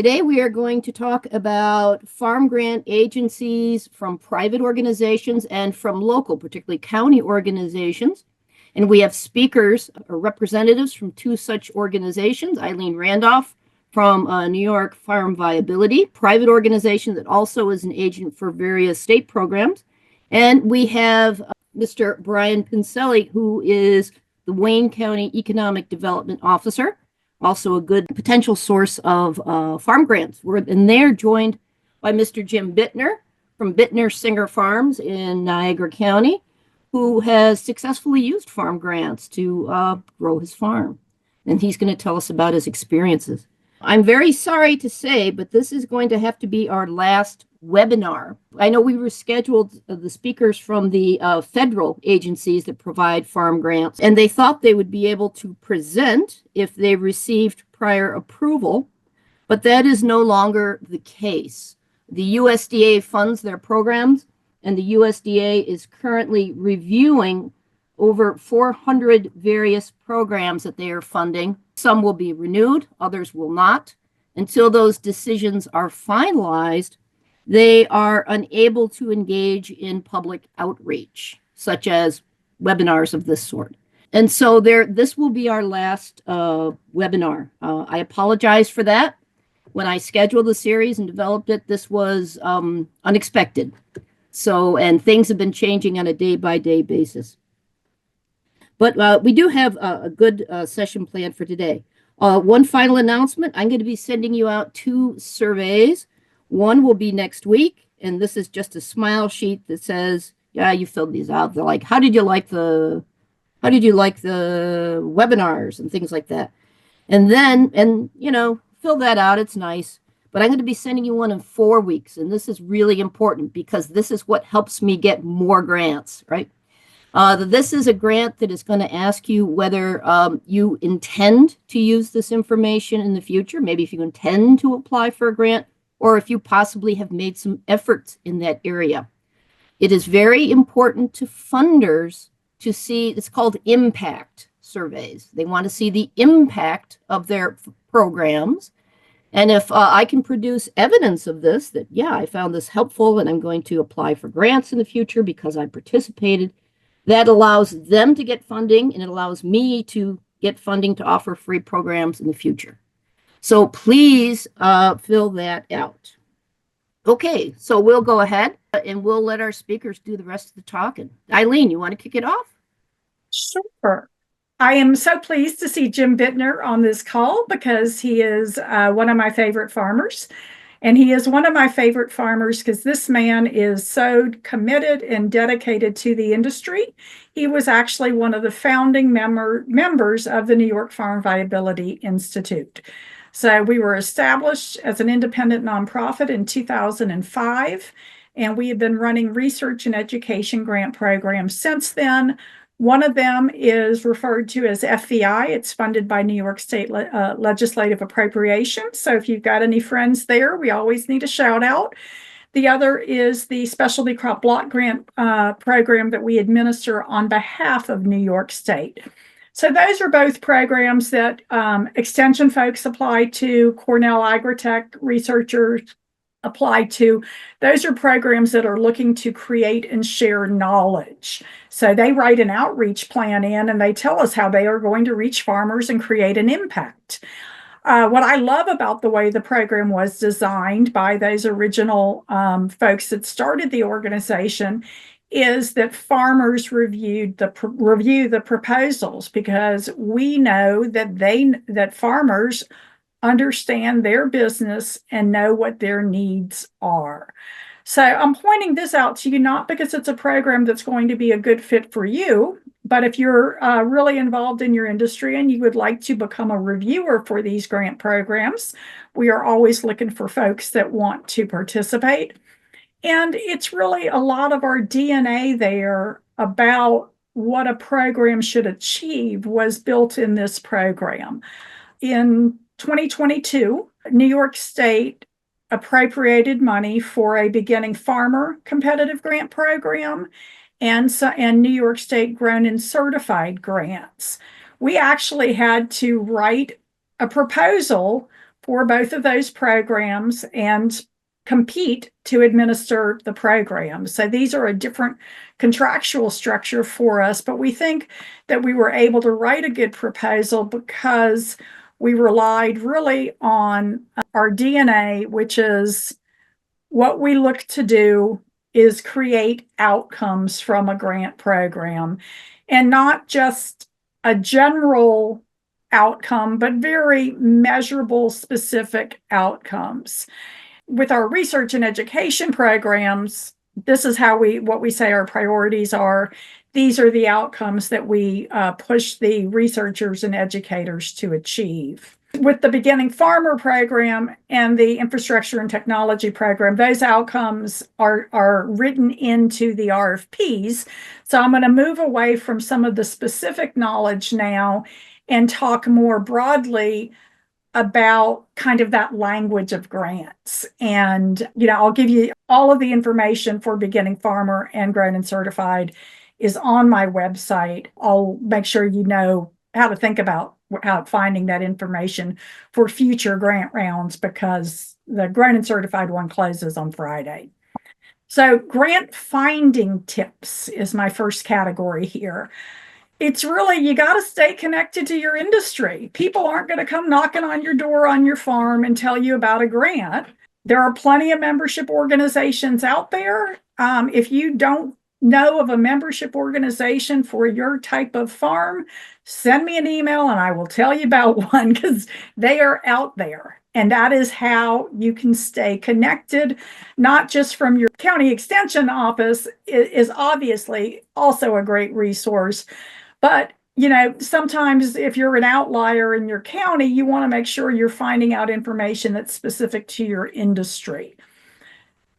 Today we are going to talk about farm grant agencies from private organizations and from local, particularly county organizations. And we have speakers or representatives from two such organizations, Eileen Randolph from New York Farm Viability, private organization that also is an agent for various state programs. And we have Mr. Brian Pincelli, who is the Wayne County Economic Development Officer, also a good potential source of farm grants. And they're joined by Mr. Jim Bittner from Bittner Singer Farms in Niagara County, who has successfully used farm grants to grow his farm. And he's going to tell us about his experiences. I'm very sorry to say, but this is going to have to be our last webinar. I know we rescheduled the speakers from the federal agencies that provide farm grants, and they thought they would be able to present if they received prior approval, but that is no longer the case. The USDA funds their programs, and the USDA is currently reviewing over 400 various programs that they are funding. Some will be renewed, others will not. Until those decisions are finalized, they are unable to engage in public outreach, such as webinars of this sort. And so this will be our last webinar. I apologize for that. When I scheduled the series and developed it, this was unexpected. And things have been changing on a day-by-day basis. But we do have a good session planned for today. One final announcement, I'm going to be sending you out 2 surveys. One will be next week, and this is just a smile sheet that says, yeah, you filled these out. They're like, how did you like the webinars and things like that. And then, fill that out. It's nice. But I'm going to be sending you one in 4 weeks, and this is really important because this is what helps me get more grants, right? This is a grant that is going to ask you whether you intend to use this information in the future, maybe if you intend to apply for a grant, or if you possibly have made some efforts in that area. It is very important to funders to see, it's called impact surveys. They want to see the impact of their programs. And if I can produce evidence of this, that, yeah, I found this helpful and I'm going to apply for grants in the future because I participated, that allows them to get funding and it allows me to get funding to offer free programs in the future. So please fill that out. Okay, so we'll go ahead and we'll let our speakers do the rest of the talking. Eileen, you want to kick it off? Sure. I am so pleased to see Jim Bittner on this call because he is one of my favorite farmers. And he is one of my favorite farmers because this man is so committed and dedicated to the industry. He was actually one of the founding members of the New York Farm Viability Institute. So we were established as an independent nonprofit in 2005, and we have been running research and education grant programs since then. One of them is referred to as FVI. It's funded by New York State Legislative Appropriations. So if you've got any friends there, we always need a shout out. The other is the Specialty Crop Block Grant program that we administer on behalf of New York State. So those are both programs that extension folks apply to, Cornell Agritech researchers apply to. Those are programs that are looking to create and share knowledge. So they write an outreach plan in and they tell us how they are going to reach farmers and create an impact. What I love about the way the program was designed by those original folks that started the organization is that farmers review the proposals because we know that farmers understand their business and know what their needs are. So I'm pointing this out to you not because it's a program that's going to be a good fit for you, but if you're really involved in your industry and you would like to become a reviewer for these grant programs, we are always looking for folks that want to participate. And it's really a lot of our DNA there about what a program should achieve was built in this program. In 2022, New York State appropriated money for a beginning farmer competitive grant program and New York State grown and certified grants. We actually had to write a proposal for both of those programs and compete to administer the program. So these are a different contractual structure for us, but we think that we were able to write a good proposal because we relied really on our DNA, which is what we look to do is create outcomes from a grant program, and not just a general outcome, but very measurable, specific outcomes. With our research and education programs, this is what we say our priorities are. These are the outcomes that we push the researchers and educators to achieve. With the Beginning Farmer program and the Infrastructure and Technology program, those outcomes are written into the RFPs. So I'm going to move away from some of the specific knowledge now and talk more broadly about kind of that language of grants. And, I'll give you all of the information for Beginning Farmer and Grown and Certified is on my website. I'll make sure you know how to think about how finding that information for future grant rounds, because the Grown and Certified one closes on Friday. So grant finding tips is my first category here. It's really, you got to stay connected to your industry. People aren't going to come knocking on your door on your farm and tell you about a grant. There are plenty of membership organizations out there. If you don't know of a membership organization for your type of farm, send me an email and I will tell you about one, because they are out there. And that is how you can stay connected, not just from your county extension office is obviously also a great resource. But, sometimes if you're an outlier in your county, you want to make sure you're finding out information that's specific to your industry.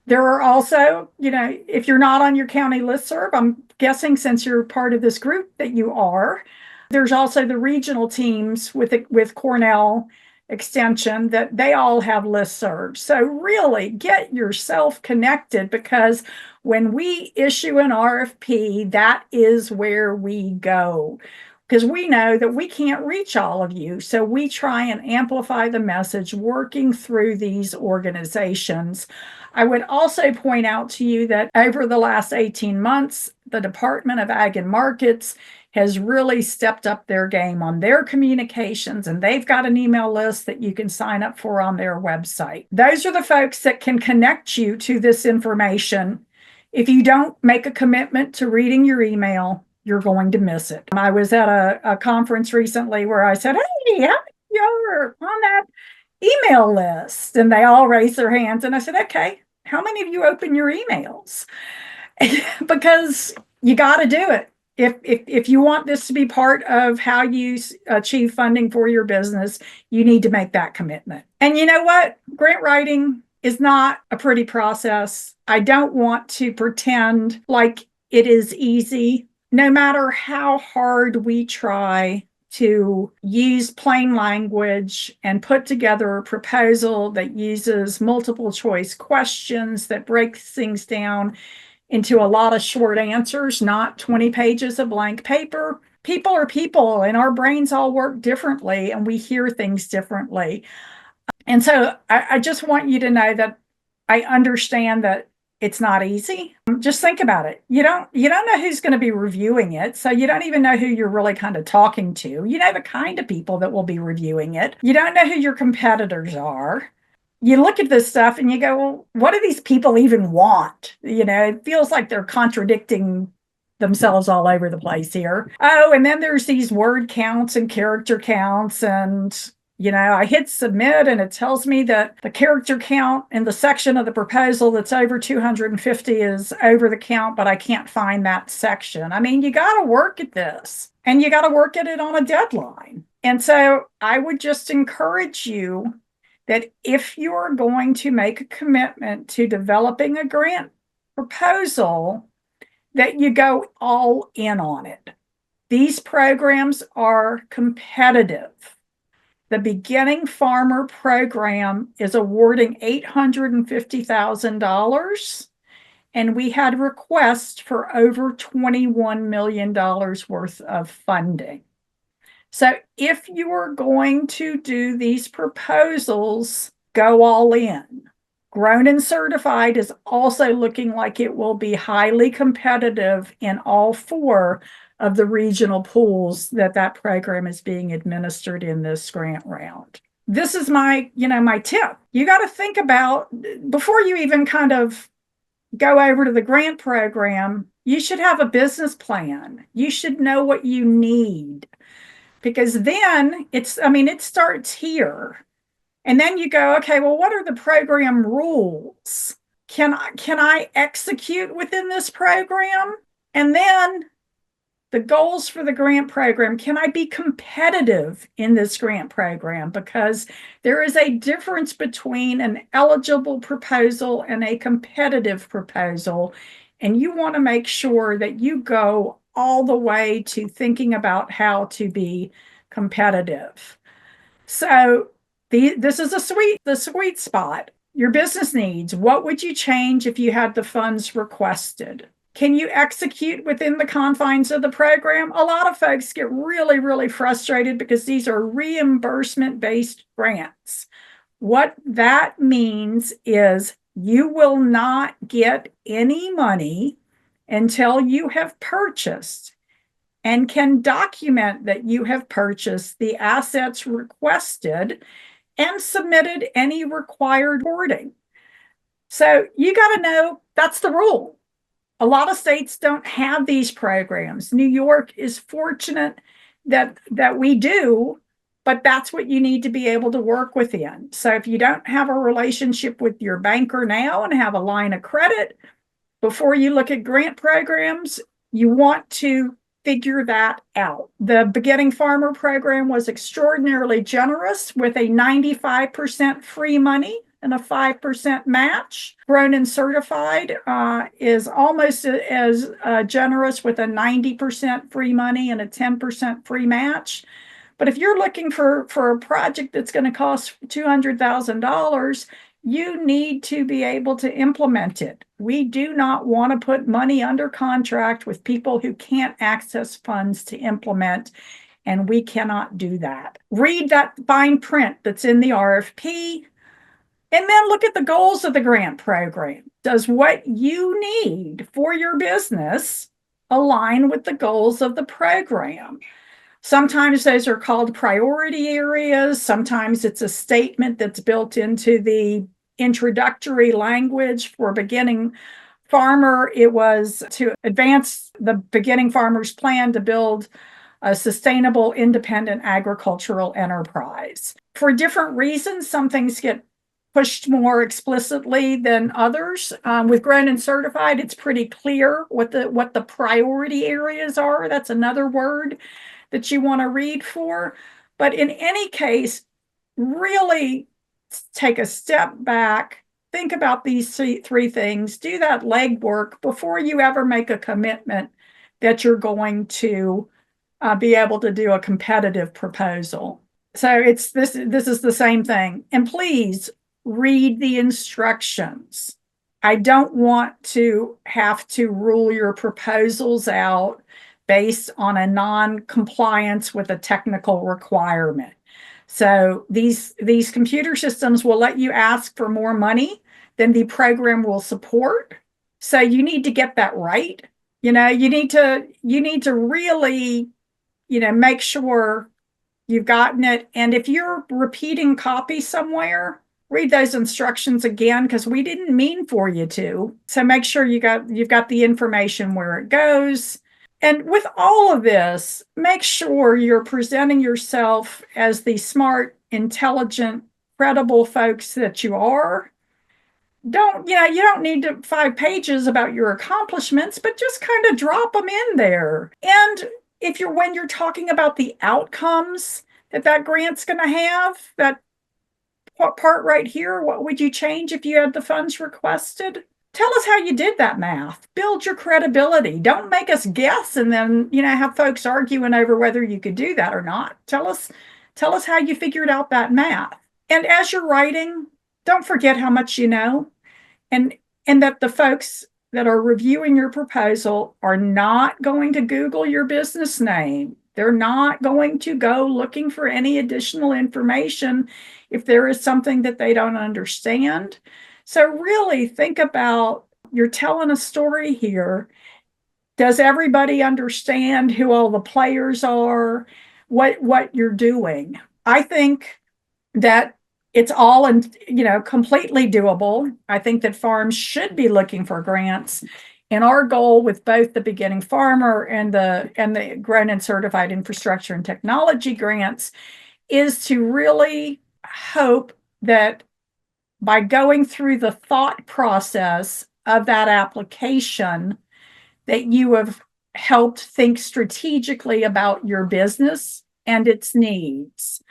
There are also, if you're not on your county listserv, I'm guessing since you're part of this group that you are, there's also the regional teams with Cornell Extension that they all have listservs. So really get yourself connected, because when we issue an RFP, that is where we go, because we know that we can't reach all of you. So we try and amplify the message working through these organizations. I would also point out to you that over the last 18 months, the Department of Ag and Markets has really stepped up their game on their communications, and they've got an email list that you can sign up for on their website. Those are the folks that can connect you to this information. If you don't make a commitment to reading your email, you're going to miss it. I was at a conference recently where I said, hey, how many of you are on that email list? And they all raised their hands. And I said, okay, how many of you open your emails? Because you got to do it. If you want this to be part of how you achieve funding for your business, you need to make that commitment. And you know what? Grant writing is not a pretty process. I don't want to pretend like it is easy. No matter how hard we try to use plain language and put together a proposal that uses multiple choice questions, that breaks things down into a lot of short answers, not 20 pages of blank paper. People are people, and our brains all work differently, and we hear things differently. And so I just want you to know that I understand that it's not easy. Just think about it. You don't know who's going to be reviewing it. So you don't even know who you're really kind of talking to. You know the kind of people that will be reviewing it. You don't know who your competitors are. You look at this stuff and you go, well, what do these people even want? It feels like they're contradicting themselves all over the place here. Oh, and then there's these word counts and character counts. And, I hit submit and it tells me that the character count in the section of the proposal that's over 250 is over the count, but I can't find that section. I mean, you got to work at this, and you got to work at it on a deadline. And so I would just encourage you that if you're going to make a commitment to developing a grant proposal, that you go all in on it. These programs are competitive. The Beginning Farmer program is awarding $850,000, and we had requests for over $21 million worth of funding. So if you are going to do these proposals, go all in. Grown and Certified is also looking like it will be highly competitive in all 4 of the regional pools that program is being administered in this grant round. This is my tip. You got to think about, before you even kind of go over to the grant program, you should have a business plan. You should know what you need, because then it starts here. And then you go, okay, well, what are the program rules? Can I execute within this program? And then the goals for the grant program. Can I be competitive in this grant program? Because there is a difference between an eligible proposal and a competitive proposal. And you want to make sure that you go all the way to thinking about how to be competitive. So this is the sweet spot. Your business needs. What would you change if you had the funds requested? Can you execute within the confines of the program? A lot of folks get really, really frustrated because these are reimbursement-based grants. What that means is you will not get any money until you have purchased and can document that you have purchased the assets requested and submitted any required reporting. So you got to know that's the rule. A lot of states don't have these programs. New York is fortunate that we do, but that's what you need to be able to work within. So if you don't have a relationship with your banker now and have a line of credit, before you look at grant programs, you want to figure that out. The Beginning Farmer program was extraordinarily generous with a 95% free money and a 5% match. Grown and Certified is almost as generous with a 90% free money and a 10% free match. But if you're looking for a project that's going to cost $200,000, you need to be able to implement it. We do not want to put money under contract with people who can't access funds to implement, and we cannot do that. Read that fine print that's in the RFP, and then look at the goals of the grant program. Does what you need for your business align with the goals of the program? Sometimes those are called priority areas. Sometimes it's a statement that's built into the introductory language. For Beginning Farmer, it was to advance the Beginning Farmer's plan to build a sustainable, independent agricultural enterprise. For different reasons, some things get pushed more explicitly than others. With Grown and Certified, it's pretty clear what the priority areas are. That's another word that you want to read for. But in any case, really take a step back, think about these 3 things, do that legwork before you ever make a commitment that you're going to be able to do a competitive proposal. So this is the same thing. And please read the instructions. I don't want to have to rule your proposals out based on a non-compliance with a technical requirement. So these computer systems will let you ask for more money than the program will support. So you need to get that right. You need to really, make sure you've gotten it. And if you're repeating copy somewhere, read those instructions again, because we didn't mean for you to. So make sure you've got the information where it goes. And with all of this, make sure you're presenting yourself as the smart, intelligent, credible folks that you are. You don't need 5 pages about your accomplishments, but just kind of drop them in there. And when you're talking about the outcomes that grant's going to have, that part right here, what would you change if you had the funds requested? Tell us how you did that math. Build your credibility. Don't make us guess and then, have folks arguing over whether you could do that or not. Tell us how you figured out that math. And as you're writing, don't forget how much you know, and that the folks that are reviewing your proposal are not going to Google your business name. They're not going to go looking for any additional information if there is something that they don't understand. So really think about, you're telling a story here. Does everybody understand who all the players are, what you're doing? I think that it's all completely doable. I think that farms should be looking for grants. And our goal with both the beginning farmer and the grown and certified infrastructure and technology grants is to really hope that by going through the thought process of that application, that you have helped think strategically about your business and its needs,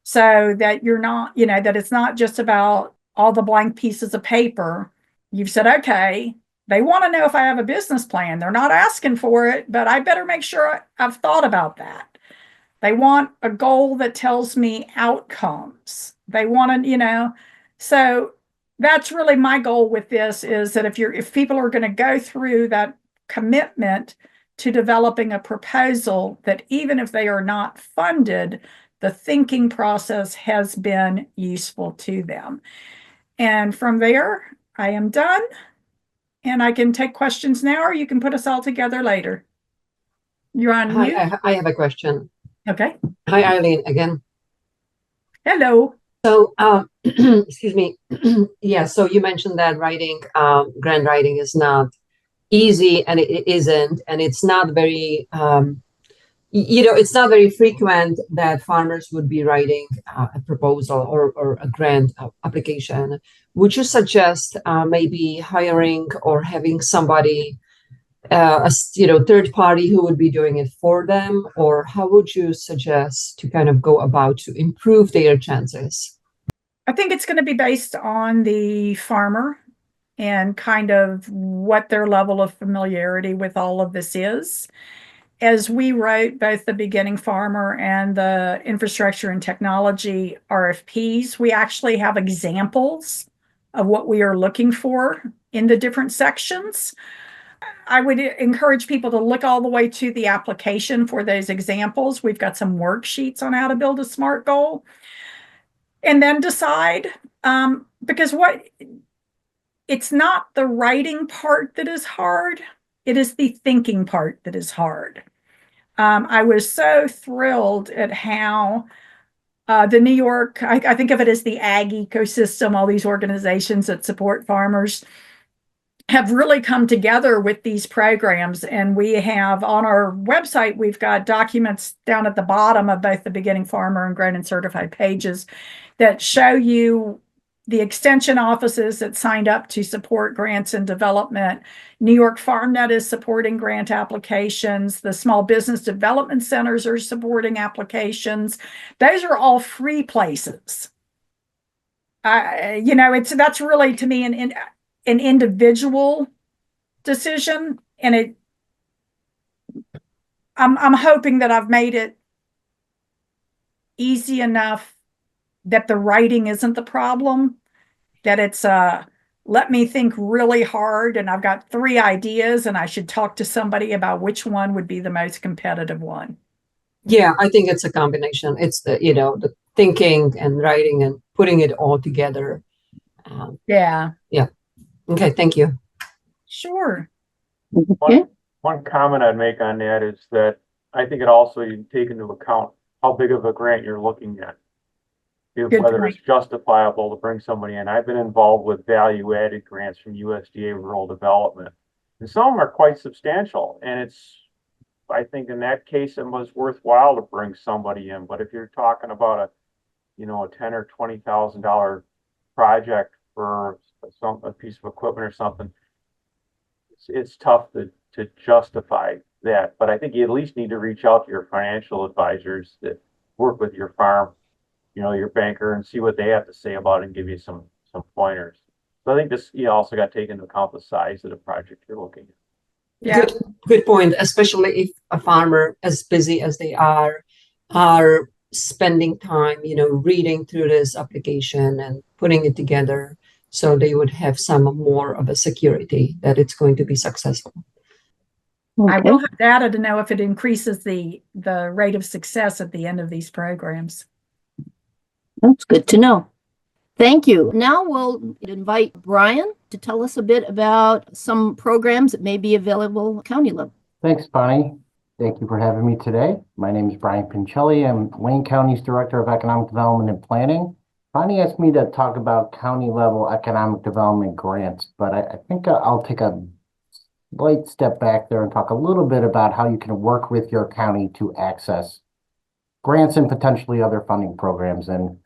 so that you're not, that it's not just about all the blank pieces of paper. You've said, okay, they want to know if I have a business plan. They're not asking for it, but I better make sure I've thought about that. They want a goal that tells me outcomes. They want to, so that's really my goal with this, is that if people are going to go through that commitment to developing a proposal, that even if they are not funded, the thinking process has been useful to them. And from there, I am done. And I can take questions now, or you can put us all together later. You're on mute. I have a question. Okay. Hi, Eileen, again. Hello. So, excuse me. Yeah, so you mentioned that grant writing is not easy, and it isn't, and it's not very, it's not very frequent that farmers would be writing a proposal or a grant application. Would you suggest maybe hiring or having somebody, a third party who would be doing it for them, or how would you suggest to kind of go about to improve their chances? I think it's going to be based on the farmer and kind of what their level of familiarity with all of this is. As we wrote both the beginning farmer and the infrastructure and technology RFPs, we actually have examples of what we are looking for in the different sections. I would encourage people to look all the way to the application for those examples. We've got some worksheets on how to build a SMART goal, and then decide, because it's not the writing part that is hard, it is the thinking part that is hard. I was so thrilled at how the New York, I think of it as the ag ecosystem, all these organizations that support farmers have really come together with these programs. And we have on our website, we've got documents down at the bottom of both the beginning farmer and grown and certified pages that show you the extension offices that signed up to support grants and development. New York FarmNet is supporting grant applications. The small business development centers are supporting applications. Those are all free places. That's really, to me, an individual decision, and I'm hoping that I've made it easy enough that the writing isn't the problem, that it's let me think really hard, and I've got 3 ideas, and I should talk to somebody about which one would be the most competitive one. Yeah, I think it's a combination. It's the thinking and writing and putting it all together. Yeah. Okay, thank you. Sure. Okay. One comment I'd make on that is that I think it also, you take into account how big of a grant you're looking at. Whether it's justifiable to bring somebody in. I've been involved with value-added grants from USDA Rural Development, and some of them are quite substantial. And I think in that case, it was worthwhile to bring somebody in. But if you're talking about a $10,000 or $20,000 project for a piece of equipment or something, it's tough to justify that. But I think you at least need to reach out to your financial advisors that work with your farm, your banker, and see what they have to say about it and give you some pointers. So I think this, you also got to take into account the size of the project you're looking at. Yeah. Good point, especially if a farmer, as busy as they are spending time, reading through this application and putting it together, so they would have some more of a security that it's going to be successful. I Okay, will have data to know if it increases the rate of success at the end of these programs. that's good to know. Thank you. Now we'll invite Brian to tell us a bit about some programs that may be available at county level. Thanks, Bonnie. Thank you for having me today. My name is Brian Pincelli. I'm Wayne County's Director of Economic Development and Planning. Bonnie asked me to talk about county level economic development grants, but I think I'll take a slight step back there and talk a little bit about how you can work with your county to access grants and potentially other funding programs. And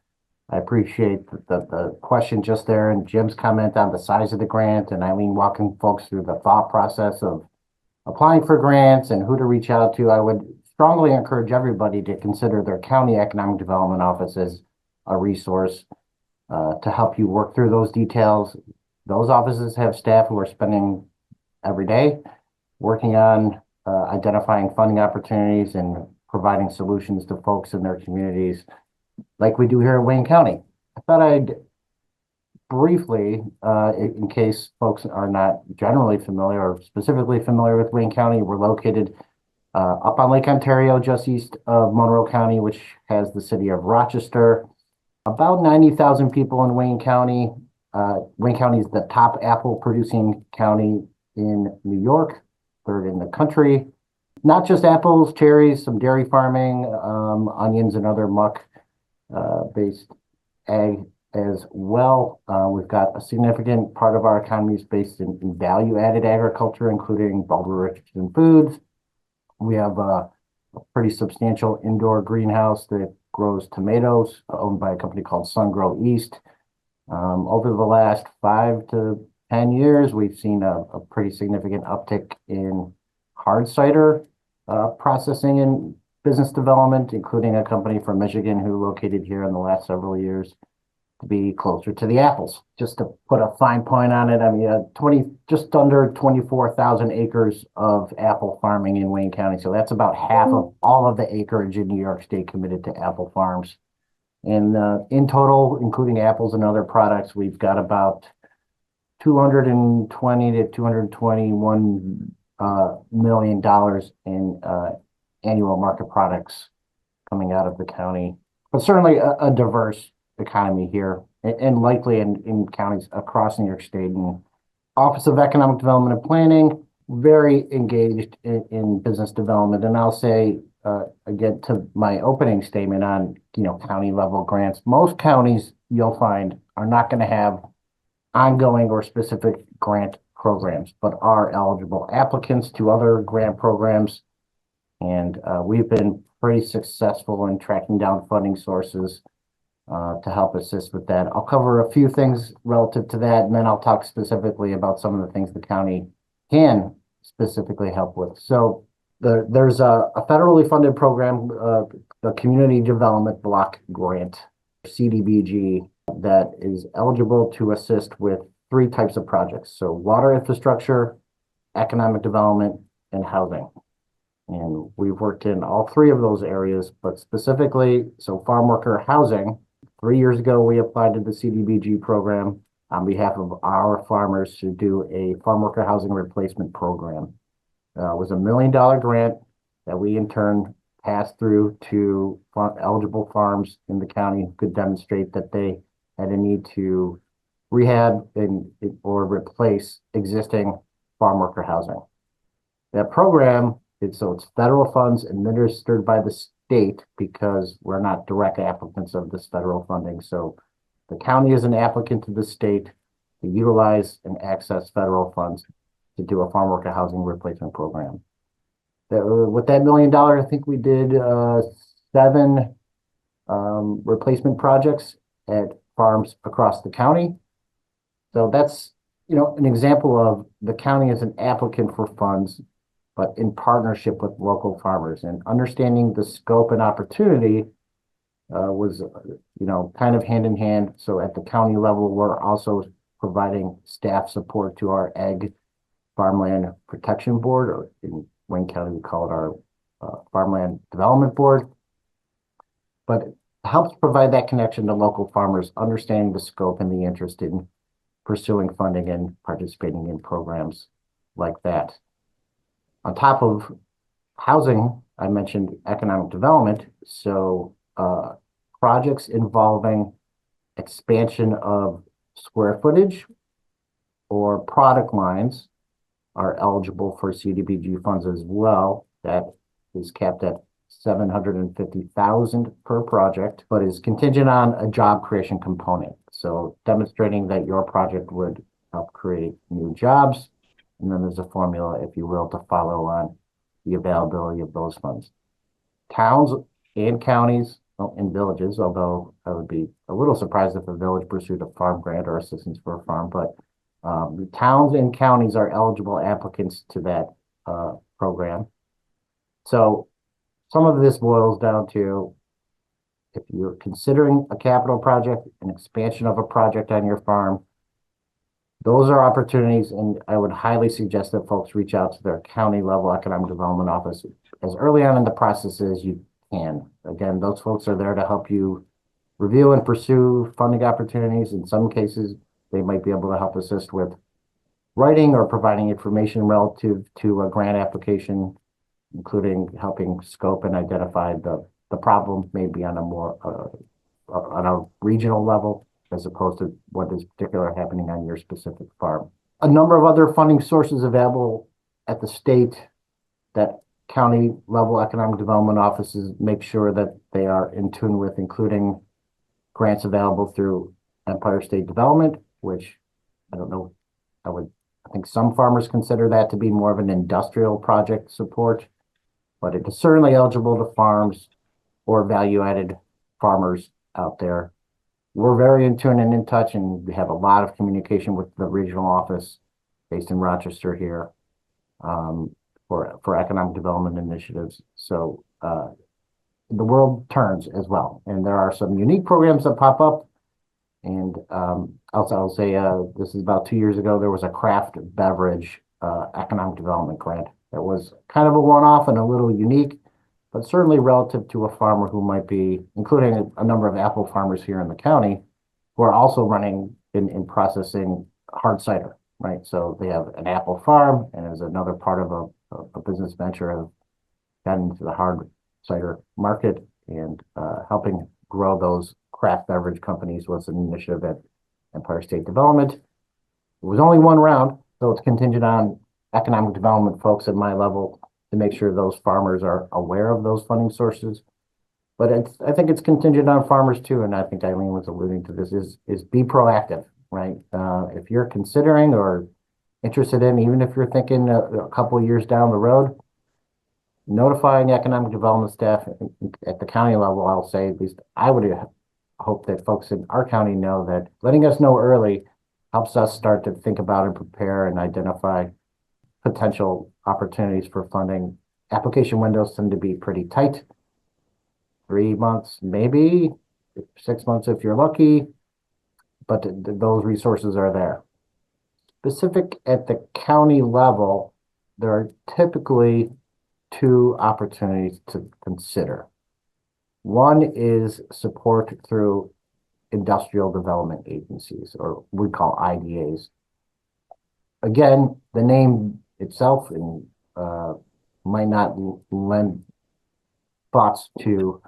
I appreciate the question just there and Jim's comment on the size of the grant and Eileen walking folks through the thought process of applying for grants and who to reach out to. I would strongly encourage everybody to consider their county economic development office as a resource to help you work through those details. Those offices have staff who are spending every day working on identifying funding opportunities and providing solutions to folks in their communities like we do here in Wayne County. I thought I'd briefly, in case folks are not generally familiar or specifically familiar with Wayne County, we're located up on Lake Ontario, just east of Monroe County, which has the city of Rochester. About 90,000 people in Wayne County. Wayne County is the top apple producing county in New York, third in the country. Not just apples, cherries, some dairy farming, onions and other muck based ag as well. We've got a significant part of our economy is based in value-added agriculture, including Baldwin Richardson Foods. We have a pretty substantial indoor greenhouse that grows tomatoes, owned by a company called SunGrow East. Over the last 5 to 10 years, we've seen a pretty significant uptick in hard cider processing and business development, including a company from Michigan who located here in the last several years to be closer to the apples. Just to put a fine point on it, I mean, just under 24,000 acres of apple farming in Wayne County. So that's about half of all of the acreage in New York State committed to apple farms. And in total, including apples and other products, we've got about 220 to 221 million dollars in annual market products coming out of the county. But certainly a diverse economy here, and likely in counties across New York State. And Office of Economic Development and Planning, very engaged in business development. And I'll say again to my opening statement on county level grants, most counties you'll find are not going to have ongoing or specific grant programs, but are eligible applicants to other grant programs. And we've been pretty successful in tracking down funding sources to help assist with that. I'll cover a few things relative to that, and then I'll talk specifically about some of the things the county can specifically help with. So there's a federally funded program, the Community Development Block Grant, CDBG, that is eligible to assist with 3 types of projects. So water infrastructure, economic development, and housing. And we've worked in all 3 of those areas, but specifically, so farm worker housing, 3 years ago, we applied to the CDBG program on behalf of our farmers to do a farm worker housing replacement program. It was $1 million grant that we in turn passed through to eligible farms in the county who could demonstrate that they had a need to rehab or replace existing farm worker housing. That program, so it's federal funds administered by the state because we're not direct applicants of this federal funding. So the county is an applicant to the state to utilize and access federal funds to do a farm worker housing replacement program. With that $1 million, I think we did 7 replacement projects at farms across the county. So that's an example of the county as an applicant for funds, but in partnership with local farmers, and understanding the scope and opportunity was, kind of hand in hand. So at the county level, we're also providing staff support to our Ag Farmland Protection Board, or in Wayne County, we call it our Farmland Development Board. But it helps provide that connection to local farmers, understanding the scope and the interest in pursuing funding and participating in programs like that. On top of housing, I mentioned economic development. So projects involving expansion of square footage or product lines are eligible for CDBG funds as well. That is capped at 750,000 per project, but is contingent on a job creation component. So demonstrating that your project would help create new jobs. And then there's a formula, if you will, to follow on the availability of those funds. Towns and counties and villages, although I would be a little surprised if a village pursued a farm grant or assistance for a farm, but towns and counties are eligible applicants to that program. So some of this boils down to, if you're considering a capital project, an expansion of a project on your farm, those are opportunities, and I would highly suggest that folks reach out to their county level economic development office as early on in the process as you can. Again, those folks are there to help you review and pursue funding opportunities. In some cases, they might be able to help assist with writing or providing information relative to a grant application, including helping scope and identify the problem maybe on a more on a regional level, as opposed to what is particularly happening on your specific farm. A number of other funding sources available at the state that county level economic development offices make sure that they are in tune with, including grants available through Empire State Development, which I don't know, I think some farmers consider that to be more of an industrial project support, but it is certainly eligible to farms or value-added farmers out there. We're very in tune and in touch, and we have a lot of communication with the regional office based in Rochester here for economic development initiatives. So the world turns as well, and there are some unique programs that pop up. And I'll say this is about 2 years ago, there was a craft beverage economic development grant that was kind of a one-off and a little unique, but certainly relative to a farmer who might be, including a number of apple farmers here in the county, who are also running in processing hard cider, right? So they have an apple farm, and as another part of a business venture, have gotten into the hard cider market, and helping grow those craft beverage companies was an initiative at Empire State Development. It was only one round, so it's contingent on economic development folks at my level to make sure those farmers are aware of those funding sources. But I think it's contingent on farmers too, and I think Eileen was alluding to this, is be proactive, right? If you're considering or interested in, even if you're thinking a couple of years down the road, notifying economic development staff at the county level, I'll say, at least I would hope that folks in our county know that letting us know early helps us start to think about and prepare and identify potential opportunities for funding. Application windows tend to be pretty tight. 3 months, maybe 6 months if you're lucky, but those resources are there. Specific at the county level, there are typically 2 opportunities to consider. One is support through industrial development agencies, or we call IDAs. Again, the name itself might not lend thoughts to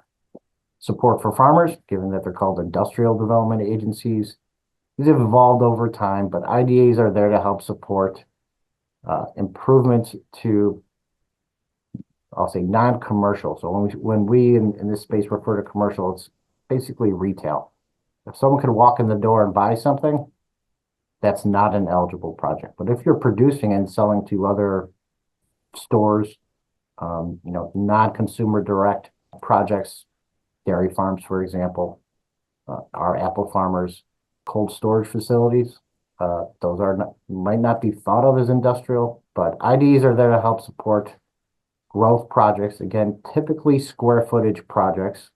support for farmers, given that they're called industrial development agencies. These have evolved over time, but IDAs are there to help support improvements to, I'll say, non-commercial. So when we in this space refer to commercial, it's basically retail. If someone could walk in the door and buy something, that's not an eligible project. But if you're producing and selling to other stores, non-consumer direct projects, dairy farms, for example, our apple farmers, cold storage facilities, those might not be thought of as industrial, but IDs are there to help support growth projects. Again, typically square footage projects.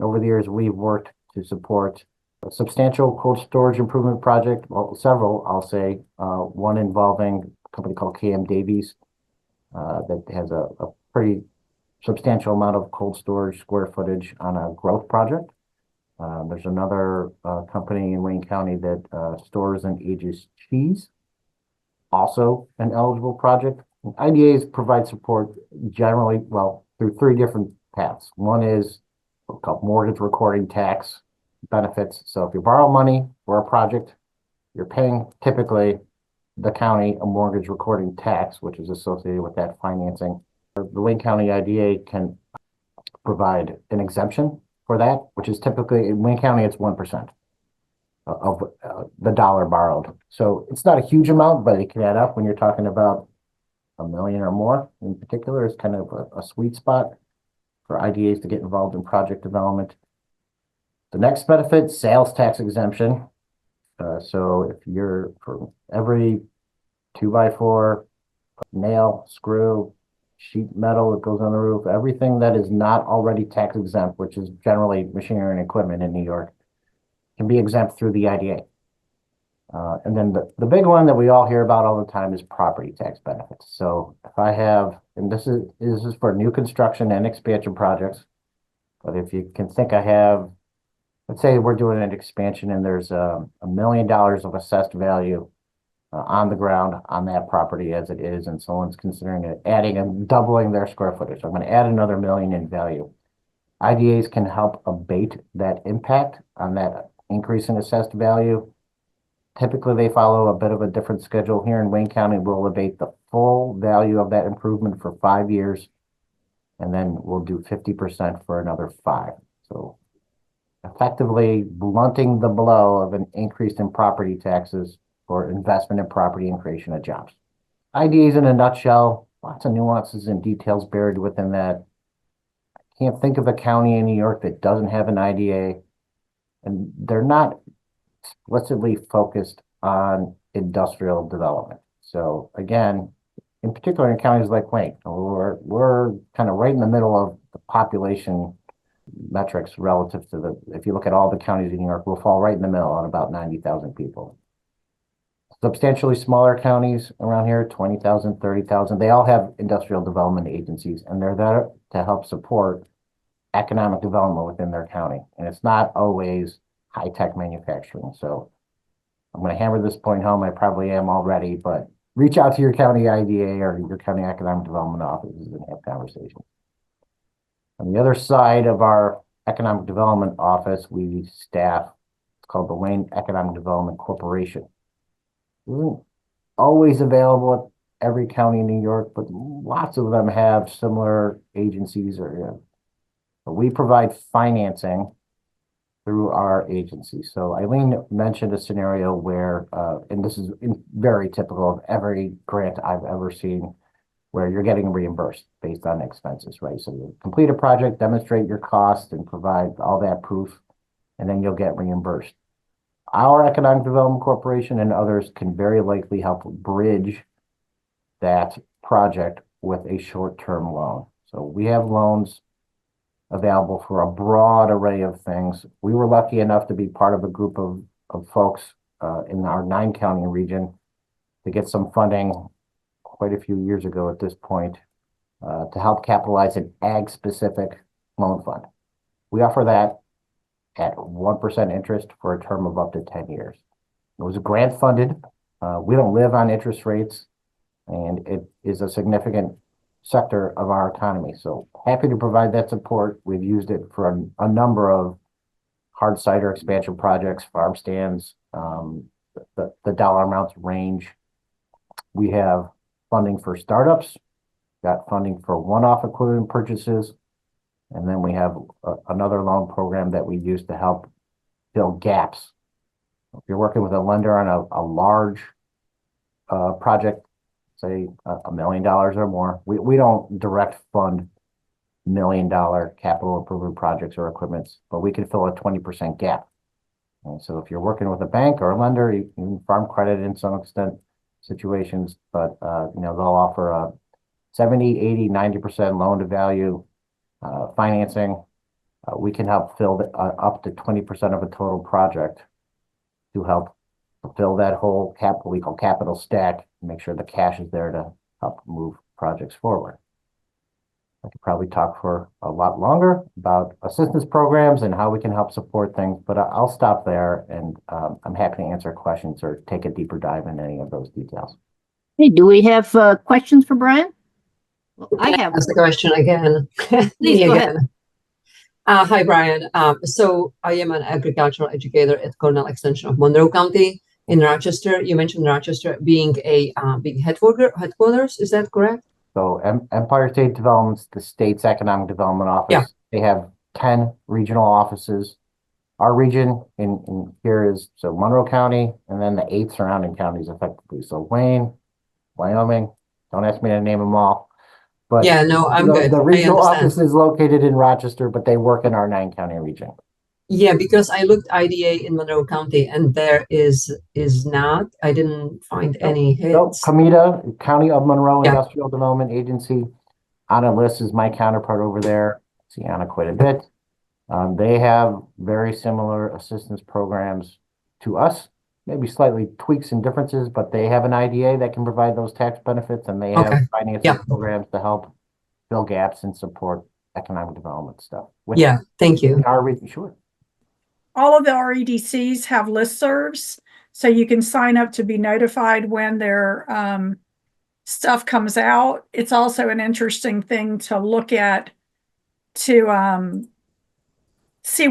Over the years, we've worked to support a substantial cold storage improvement project, well, several, I'll say, one involving a company called KM Davies that has a pretty substantial amount of cold storage square footage on a growth project. There's another company in Wayne County that stores and ages cheese, also an eligible project. IDAs provide support generally, well, through three different paths. One is called mortgage recording tax benefits. So if you borrow money for a project, you're paying typically the county a mortgage recording tax, which is associated with that financing. The Wayne County IDA can provide an exemption for that, which is typically in Wayne County, it's 1% of the dollar borrowed. So it's not a huge amount, but it can add up when you're talking about $1 million or more. In particular, is kind of a sweet spot for IDAs to get involved in project development. The next benefit, sales tax exemption. So if you're for every 2x4 nail, screw, sheet metal that goes on the roof, everything that is not already tax exempt, which is generally machinery and equipment in New York, can be exempt through the IDA. And then the big one that we all hear about all the time is property tax benefits. So if I have, and this is for new construction and expansion projects, but if you can think I have, let's say we're doing an expansion and there's $1 million of assessed value on the ground on that property as it is, and someone's considering it, adding and doubling their square footage. So I'm going to add another $1 million in value. IDAs can help abate that impact on that increase in assessed value. Typically, they follow a bit of a different schedule. Here in Wayne County, we'll abate the full value of that improvement for 5 years, and then we'll do 50% for another 5. So effectively blunting the blow of an increase in property taxes for investment in property and creation of jobs. IDAs in a nutshell, lots of nuances and details buried within that. I can't think of a county in New York that doesn't have an IDA, and they're not explicitly focused on industrial development. So again, in particular in counties like Wayne, we're kind of right in the middle of the population metrics relative to if you look at all the counties in New York, we'll fall right in the middle at about 90,000 people. Substantially smaller counties around here, 20,000, 30,000, they all have industrial development agencies, and they're there to help support economic development within their county. And it's not always high-tech manufacturing. So I'm going to hammer this point home. I probably am already, but reach out to your county IDA or your county economic development offices and have conversations. On the other side of our economic development office, we staff, it's called the Wayne Economic Development Corporation. It isn't always available at every county in New York, but lots of them have similar agencies but we provide financing through our agency. So Eileen mentioned a scenario where, and this is very typical of every grant I've ever seen, where you're getting reimbursed based on expenses, right? So you complete a project, demonstrate your cost, and provide all that proof, and then you'll get reimbursed. Our Economic Development Corporation and others can very likely help bridge that project with a short-term loan. So we have loans available for a broad array of things. We were lucky enough to be part of a group of folks in our 9-county region to get some funding quite a few years ago at this point to help capitalize an ag-specific loan fund. We offer that at 1% interest for a term of up to 10 years. It was grant funded. We don't live on interest rates, and it is a significant sector of our economy. So happy to provide that support. We've used it for a number of hard cider expansion projects, farm stands. The dollar amounts range. We have funding for startups, got funding for one-off equipment purchases, and then we have another loan program that we use to help fill gaps. If you're working with a lender on a large project, say $1 million or more, we don't direct fund $1 million capital improvement projects or equipments, but we can fill a 20% gap. And so if you're working with a bank or a lender, you can farm credit in some extent situations, but they'll offer a 70, 80, 90% loan to value financing. We can help fill up to 20% of a total project to help fulfill that whole capital stack and make sure the cash is there to help move projects forward. I could probably talk for a lot longer about assistance programs and how we can help support things, but I'll stop there, and I'm happy to answer questions or take a deeper dive in any of those details. Hey, do we have questions for Brian? Well, I have. Ask the question again. Please Me go again. ahead. Hi, Brian. So I am an agricultural educator at Cornell Extension of Monroe County in Rochester. You mentioned Rochester being a big headquarters. Is that correct? So Empire State Development's the state's economic development office. Yeah. They have 10 regional offices. Our region in here is so Monroe County and then the 8 surrounding counties effectively. So Wayne, Wyoming, don't ask me to name them all. But Yeah, no, I'm good. the I regional understand. office is located in Rochester, but they work in our 9-county region. Yeah, because I looked IDA in Monroe County and there is not. I didn't find any So hits. COMIDA, County of Monroe Yeah. Industrial Development Agency. Anna Liss is my counterpart over there. See Anna quite a bit. They have very similar assistance programs to us, maybe slightly tweaks and differences, but they have an IDA that can provide those tax benefits and they have Okay. financing Yeah. programs to help fill gaps and support economic development stuff. Yeah, thank you. Our region, sure. All of the REDCs have listservs, so you can sign up to be notified when their stuff comes out. It's also an interesting thing to look at to see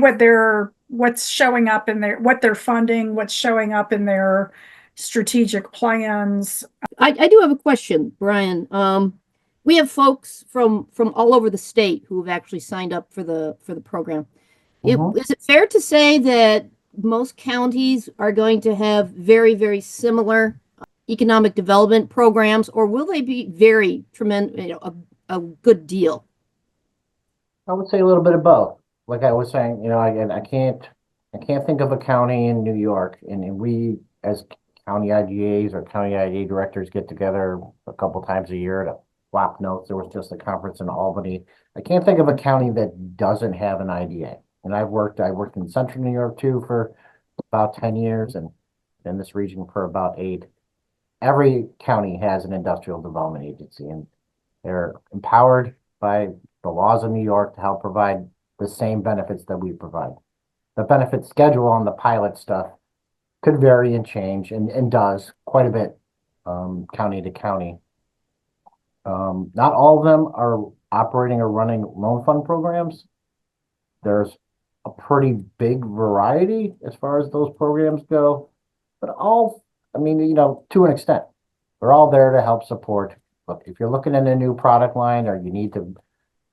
what's showing up in their, what they're funding, what's showing up in their strategic plans. I do have a question, Brian. We have folks from all over the state who have actually signed up for the program. Is it fair to say that most counties are going to have very, very similar economic development programs, or will they be very tremendous, a good deal? I would say a little bit of both. Like I was saying, again, I can't think of a county in New York, and we as county IGAs or county IGA directors get together a couple times a year to swap notes. There was just a conference in Albany. I can't think of a county that doesn't have an IDA. And I worked in Central New York too for about 10 years, and in this region for about 8. Every county has an industrial development agency, and they're empowered by the laws of New York to help provide the same benefits that we provide. The benefit schedule on the pilot stuff could vary and change and does quite a bit county to county. Not all of them are operating or running loan fund programs. There's a pretty big variety as far as those programs go, but to an extent, they're all there to help support. Look, if you're looking at a new product line or you need to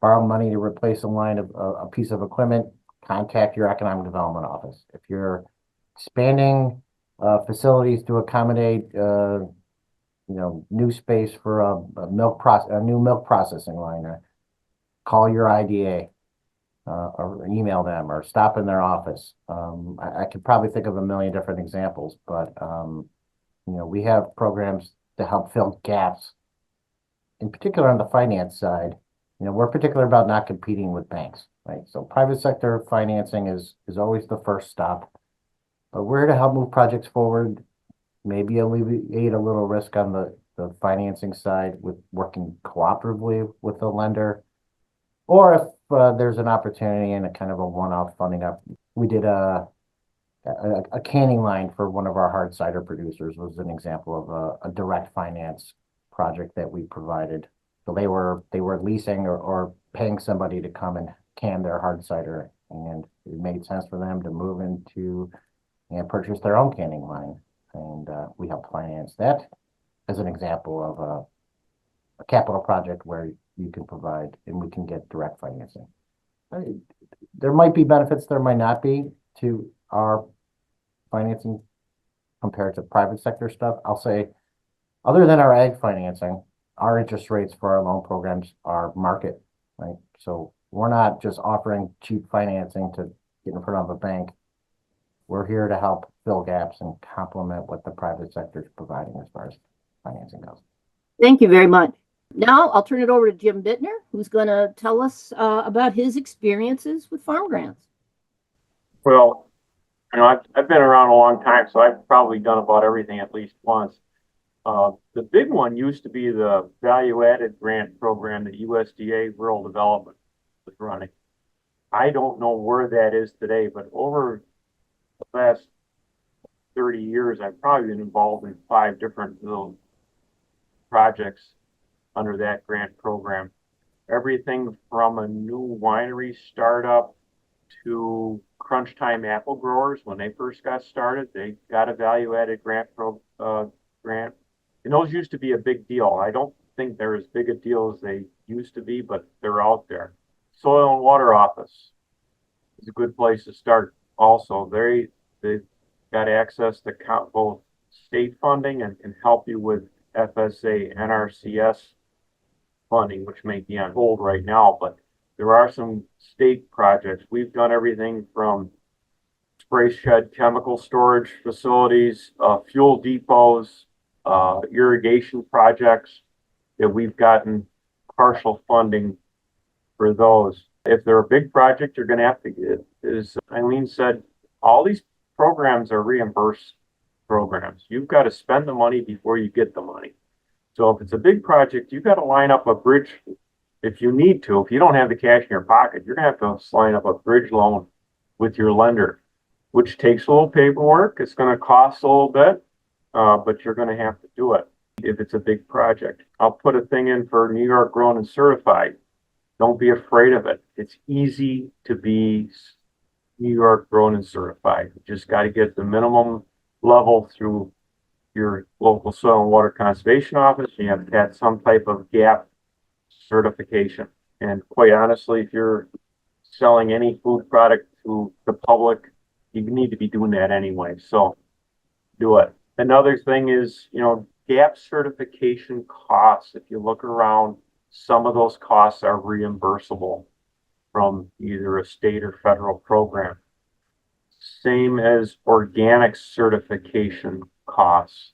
borrow money to replace a piece of equipment, contact your economic development office. If you're expanding facilities to accommodate new space for a new milk processing line, call your IDA or email them or stop in their office. I could probably think of a million different examples, but we have programs to help fill gaps, in particular on the finance side. We're particular about not competing with banks, right? So private sector financing is always the first stop, but we're here to help move projects forward, maybe alleviate a little risk on the financing side with working cooperatively with the lender, or if there's an opportunity and a kind of a one-off funding up. We did a canning line for one of our hard cider producers was an example of a direct finance project that we provided. So they were leasing or paying somebody to come and can their hard cider, and it made sense for them to move into and purchase their own canning line, and we helped finance that as an example of a capital project where you can provide and we can get direct financing. There might be benefits, there might not be to our financing compared to private sector stuff. I'll say, other than our ag financing, our interest rates for our loan programs are market, right? So we're not just offering cheap financing to get in front of a bank. We're here to help fill gaps and complement what the private sector is providing as far as financing goes. Thank you very much. Now I'll turn it over to Jim Bittner, who's going to tell us about his experiences with farm grants. Well, I've been around a long time, so I've probably done about everything at least once. The big one used to be the value-added grant program that USDA Rural Development was running. I don't know where that is today, but over the last 30 years, I've probably been involved in 5 different little projects under that grant program. Everything from a new winery startup to crunch time apple growers. When they first got started, they got a value-added grant. And those used to be a big deal. I don't think they're as big a deal as they used to be, but they're out there. Soil and Water Office is a good place to start. Also, they've got access to both state funding and can help you with FSA, NRCS funding, which may be on hold right now, but there are some state projects. We've done everything from spray shed chemical storage facilities, fuel depots, irrigation projects that we've gotten partial funding for those. If they're a big project, you're going to have to get, as Eileen said, all these programs are reimbursed programs. You've got to spend the money before you get the money. So if it's a big project, you've got to line up a bridge if you need to. If you don't have the cash in your pocket, you're going to have to line up a bridge loan with your lender, which takes a little paperwork. It's going to cost a little bit, but you're going to have to do it if it's a big project. I'll put a thing in for New York Grown and Certified. Don't be afraid of it. It's easy to be New York Grown and Certified. You just got to get the minimum level through your local soil and water conservation office. You have to have some type of GAP certification. And quite honestly, if you're selling any food product to the public, you need to be doing that anyway. So do it. Another thing is, GAP certification costs. If you look around, some of those costs are reimbursable from either a state or federal program. Same as organic certification costs.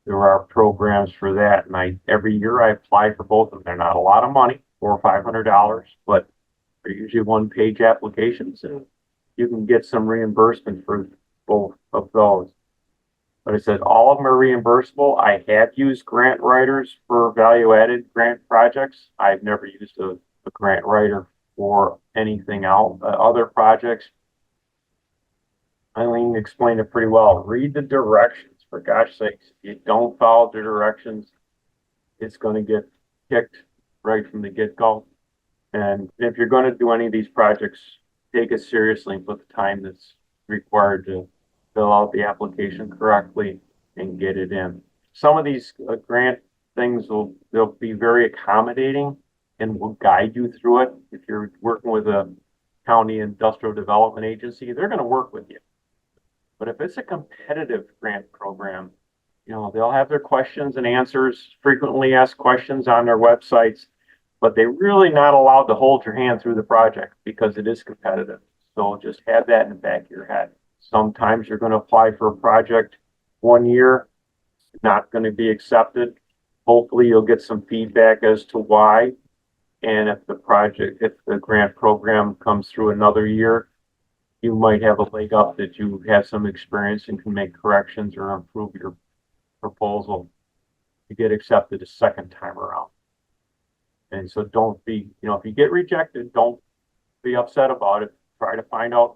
There are programs for that, and every year I apply for both of them. They're not a lot of money, $400 or $500, but they're usually one-page applications, and you can get some reimbursement for both of those. But I said all of them are reimbursable. I have used grant writers for value-added grant projects. I've never used a grant writer for anything else. Other projects, Eileen explained it pretty well. Read the directions. For gosh sakes, if you don't follow the directions, it's going to get kicked right from the get-go. And if you're going to do any of these projects, take it seriously and put the time that's required to fill out the application correctly and get it in. Some of these grant things they'll be very accommodating and will guide you through it. If you're working with a county industrial development agency, they're going to work with you. But if it's a competitive grant program, they'll have their questions and answers, frequently asked questions on their websites, but they're really not allowed to hold your hand through the project because it is competitive. So just have that in the back of your head. Sometimes you're going to apply for a project one year, not going to be accepted. Hopefully you'll get some feedback as to why. And if the grant program comes through another year, you might have a leg up that you have some experience and can make corrections or improve your proposal to get accepted a second time around. And so don't be, if you get rejected, don't be upset about it. Try to find out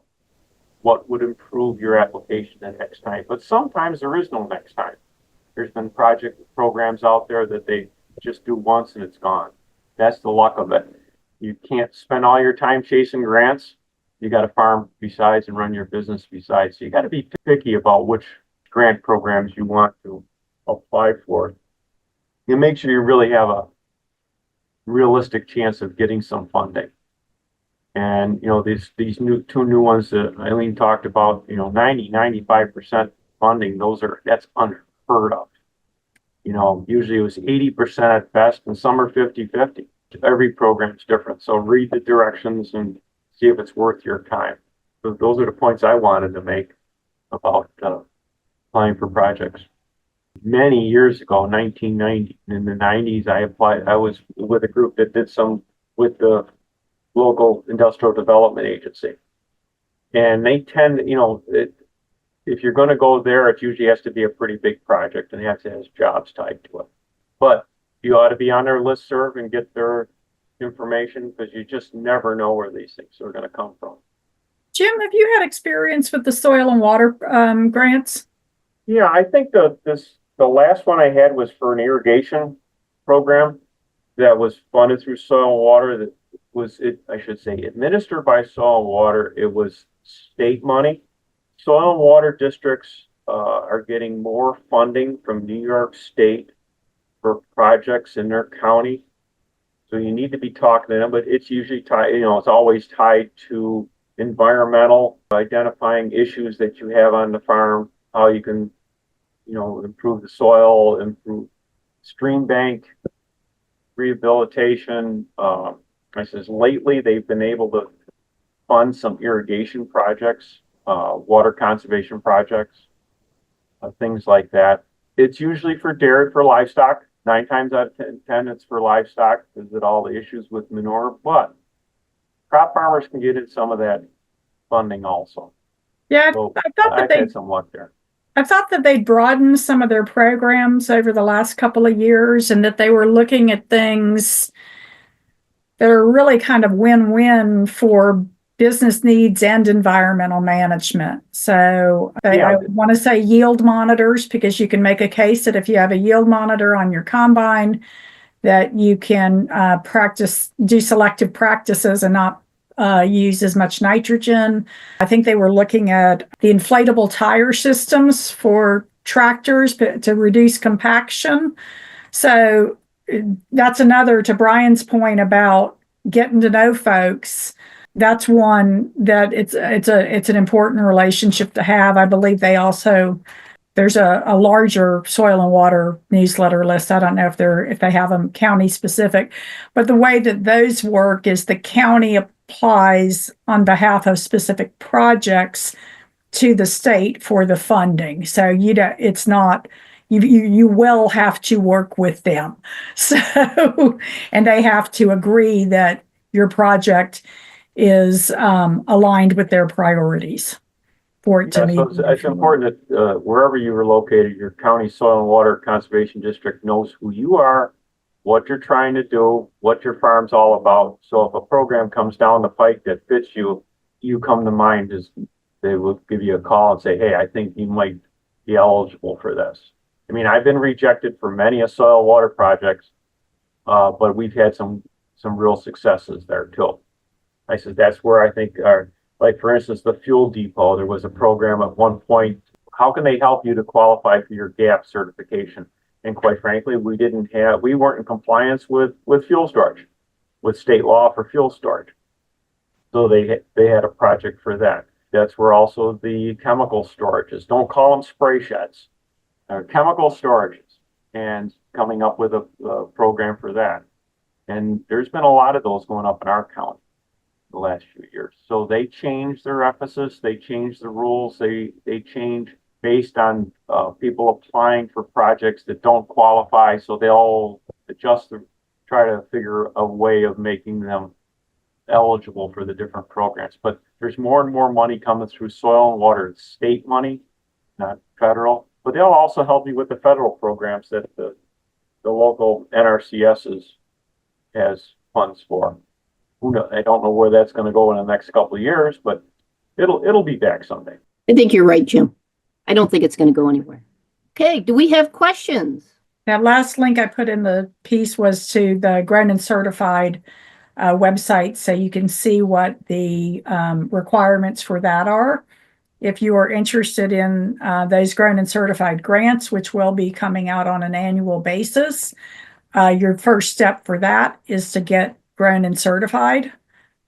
what would improve your application the next time. But sometimes there is no next time. There's been project programs out there that they just do once and it's gone. That's the luck of it. You can't spend all your time chasing grants. You got to farm besides and run your business besides. So you got to be picky about which grant programs you want to apply for. You make sure you really have a realistic chance of getting some funding. And these two new ones that Eileen talked about, 95% funding, that's unheard of. Usually it was 80% at best, and some are 50-50. Every program is different. So read the directions and see if it's worth your time. So those are the points I wanted to make about applying for projects. Many years ago, 1990, in the 90s, I was with a group that did some with the local industrial development agency. And they tend, if you're going to go there, it usually has to be a pretty big project and it has jobs tied to it. But you ought to be on their listserv and get their information because you just never know where these things are going to come from. Jim, have you had experience with the soil and water grants? Yeah, I think this The last one I had was for an irrigation program that was funded through Soil and Water. That was, I should say, administered by Soil and Water. It was state money. Soil and Water districts are getting more funding from New York State for projects in their county. So you need to be talking to them, but it's usually tied, it's always tied to environmental, identifying issues that you have on the farm, how you can, improve the soil, improve stream bank rehabilitation. I says lately they've been able to fund some irrigation projects, water conservation projects, things like that. It's usually for dairy, for livestock. 9 times out of 10, it's for livestock because of all the issues with manure. But crop farmers can get in some of that funding also. Yeah, So I thought that I've had some luck there. I thought that they'd broadened some of their programs over the last couple of years and that they were looking at things that are really kind of win-win for business needs and environmental management. So I want to say yield monitors, because you can make a case that if you have a yield monitor on your combine, that you can do selective practices and not use as much nitrogen. I think they were looking at the inflatable tire systems for tractors to reduce compaction. So that's another, to Brian's point about getting to know folks. That's one that it's an important relationship to have. I believe there's a larger Soil and Water newsletter list. I don't know if they have them county specific, but the way that those work is the county applies on behalf of specific projects to the state for the funding. So it's not, you will have to work with them. So, and they have to agree that your project is aligned with their priorities for it to meet. So it's important that wherever you are located, your county soil and water conservation district knows who you are, what you're trying to do, what your farm's all about. So if a program comes down the pike that fits you, you come to mind, as they will give you a call and say, hey, I think you might be eligible for this. I mean, I've been rejected for many a soil water projects, but we've had some real successes there too. I said, that's where I think like for instance, the fuel depot, there was a program at one point. How can they help you to qualify for your GAP certification? And quite frankly, we weren't in compliance with fuel storage, with state law for fuel storage. So they had a project for that. That's where also the chemical storages, don't call them spray sheds, chemical storages, and coming up with a program for that. And there's been a lot of those going up in our county the last few years. So they changed their emphasis, they changed the rules, they change based on people applying for projects that don't qualify. So they'll try to figure a way of making them eligible for the different programs. But there's more and more money coming through soil and water. It's state money, not federal. But they'll also help you with the federal programs that the local NRCSs has funds for. I don't know where that's going to go in the next couple of years, but it'll be back someday. I think you're right, Jim. I don't think it's going to go anywhere. Okay, do we have questions? That last link I put in the piece was to the Grown and Certified website, so you can see what the requirements for that are. If you are interested in those Grown and Certified grants, which will be coming out on an annual basis, your first step for that is to get Grown and Certified.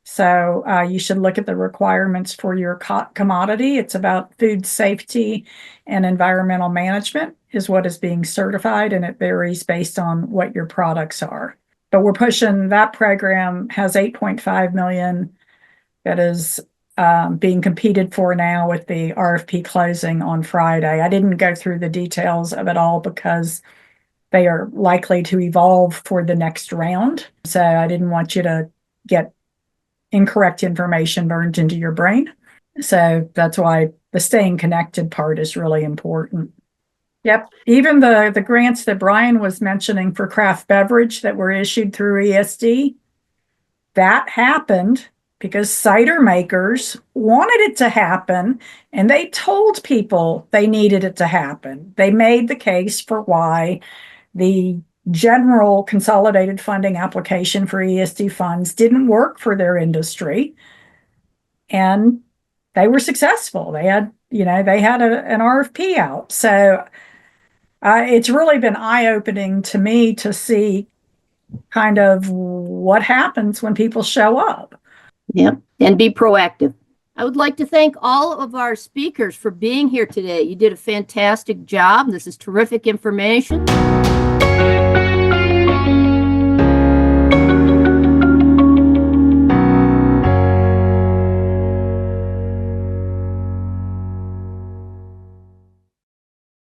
So you should look at the requirements for your commodity. It's about food safety and environmental management is what is being certified, and it varies based on what your products are. But we're pushing, that program has 8.5 million that is being competed for now with the RFP closing on Friday. I didn't go through the details of it all because they are likely to evolve for the next round. So I didn't want you to get incorrect information burned into your brain. So that's why the staying connected part is really important. Yep. Even the grants that Brian was mentioning for craft beverage that were issued through ESD, that happened because cider makers wanted it to happen, and they told people they needed it to happen. They made the case for why the general consolidated funding application for ESD funds didn't work for their industry, and they were successful. They had, an RFP out. So it's really been eye-opening to me to see kind of what happens when people show up. Yep, and be proactive. I would like to thank all of our speakers for being here today. You did a fantastic job. This is terrific information.